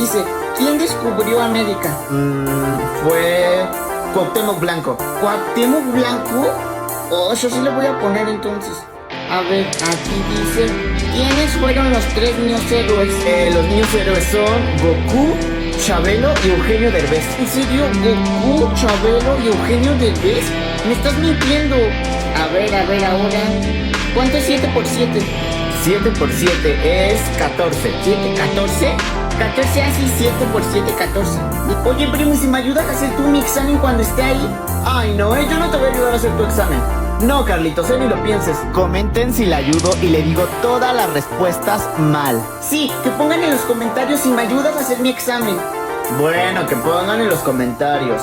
dice, ¿quién descubrió América? Fue Cuauhtémoc Blanco. ¿Cuauhtémoc Blanco? Oh, yo sí le voy a poner entonces. A ver, aquí dice, ¿quiénes fueron los tres niños héroes? Los niños héroes son Goku, Chabelo y Eugenio Derbez. ¿En serio? ¿Goku, Chabelo y Eugenio Derbez? Me estás mintiendo. A ver, ahora. ¿Cuánto es 7 por 7? 7 por 7 es 14. ¿7, 14? 14 así, 7 por 7, 14. Oye, primo, ¿y si me ayudas a hacer tú mi examen cuando esté ahí? Ay, no, yo no te voy a ayudar a hacer tu examen. No, Carlitos, ni lo pienses. Comenten si le ayudo y le digo todas las respuestas mal. Sí, que pongan en los comentarios si me ayudas a hacer mi examen. Bueno, que pongan en los comentarios.